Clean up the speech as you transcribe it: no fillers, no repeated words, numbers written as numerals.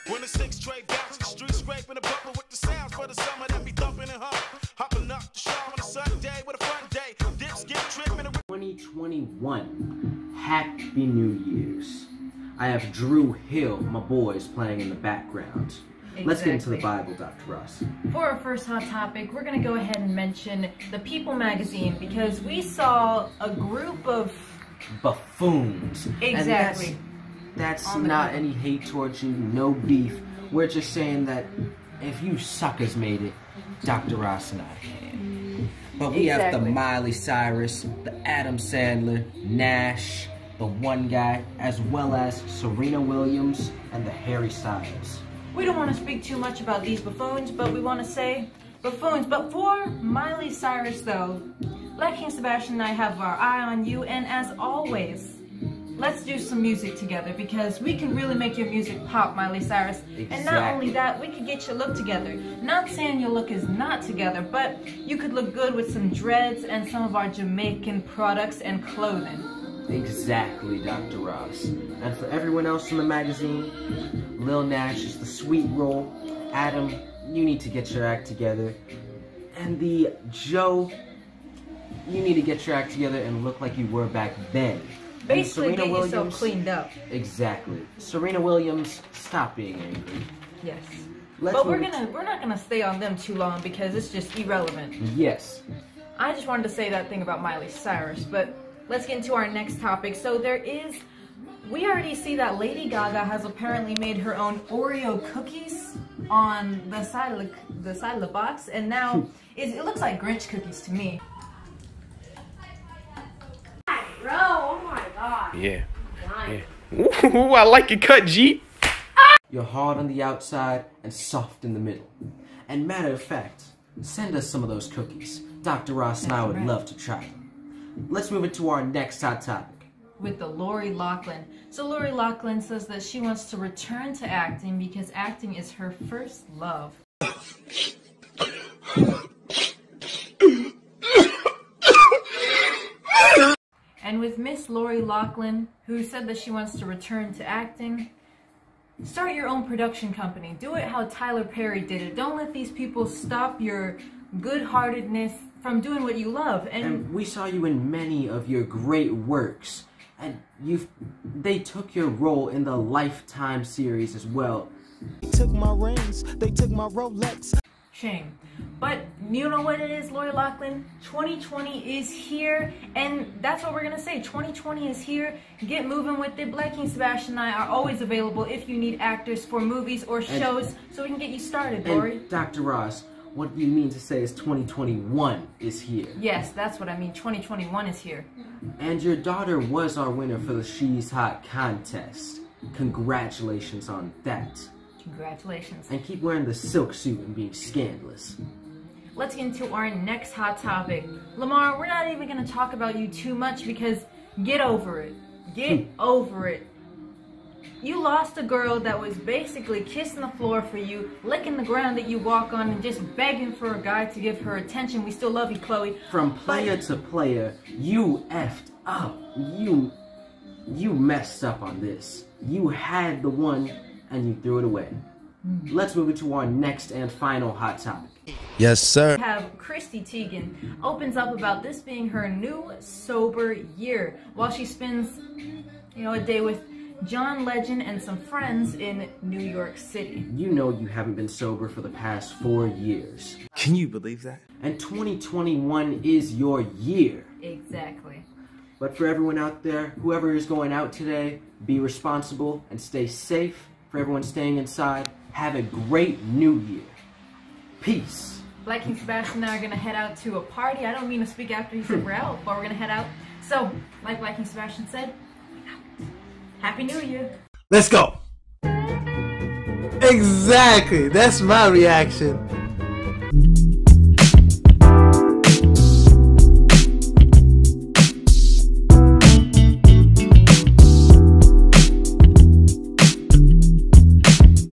When the six trade bounce, the street scraping the bumper with the sounds for the summer that be thumping and hopping up the show on a Sunday with a fun day. Dips get tripping. 2021. Happy New Year's. I have Drew Hill, my boys, playing in the background. Exactly. Let's get into the Bible, Dr. Ross. For our first hot topic, we're going to go ahead and mention the People magazine because we saw a group of buffoons. Exactly. And that's not any hate towards you, no beef. We're just saying that if you suckers made it, Dr. Ross and I can. But we have the Miley Cyrus, the Adam Sandler, Nash, the One Guy, as well as Serena Williams and the Harry Styles. We don't want to speak too much about these buffoons, but we want to say buffoons. But for Miley Cyrus, though, Black King Sebastian and I have our eye on you, and as always, let's do some music together because we can really make your music pop, Miley Cyrus. Exactly. And not only that, we could get your look together. Not saying your look is not together, but you could look good with some dreads and some of our Jamaican products and clothing. Exactly, Dr. Ross. And for everyone else in the magazine, Lil Nash is the sweet roll. Adam, you need to get your act together. And the Joe, you need to get your act together and look like you were back then. Basically, get yourself cleaned up. Exactly. Serena Williams, stop being angry. Yes. But we're not gonna stay on them too long because it's just irrelevant. Yes. I just wanted to say that thing about Miley Cyrus, but let's get into our next topic. So we already see that Lady Gaga has apparently made her own Oreo cookies on the side of the box, and now it looks like Grinch cookies to me. Bro, oh my god. Yeah. Ooh, I like your cut, G. You're hard on the outside and soft in the middle. And matter of fact, send us some of those cookies. Dr. Ross and I would love to try them. Let's move it to our next hot topic. With the Lori Loughlin. So Lori Loughlin says that she wants to return to acting because acting is her first love. And with Miss Lori Loughlin, who said that she wants to return to acting, start your own production company. Do it how Tyler Perry did it. Don't let these people stop your good-heartedness from doing what you love. And we saw you in many of your great works. And they took your role in the Lifetime series as well. They took my rings, they took my Rolex. Shame. But you know what it is, Lori Loughlin? 2020 is here, and that's what we're gonna say. 2020 is here. Get moving with it. Black King Sebastian and I are always available if you need actors for movies or shows, so we can get you started, Lori. And Dr. Ross, what you mean to say is 2021 is here. Yes, that's what I mean. 2021 is here. And your daughter was our winner for the She's Hot contest. Congratulations on that. Congratulations. And keep wearing the silk suit and being scandalous. Let's get into our next hot topic. Lamar, we're not even going to talk about you too much because get over it. Get over it. You lost a girl that was basically kissing the floor for you, licking the ground that you walk on, and just begging for a guy to give her attention. We still love you, Chloe. From player to player, you effed up. You messed up on this. You had the one and you threw it away. Let's move it to our next and final hot topic. Yes, sir. We have Chrissy Teigen opens up about this being her new sober year while she spends, a day with John Legend and some friends in New York City. You know you haven't been sober for the past 4 years. Can you believe that? And 2021 is your year. Exactly. But for everyone out there, whoever is going out today, be responsible and stay safe. For everyone staying inside, have a great new year. Peace. Black King Sebastian and I are going to head out to a party. I don't mean to speak after he said we're out, but we're going to head out. So, like Black King Sebastian said, Happy New Year. Let's go. Exactly. That's my reaction.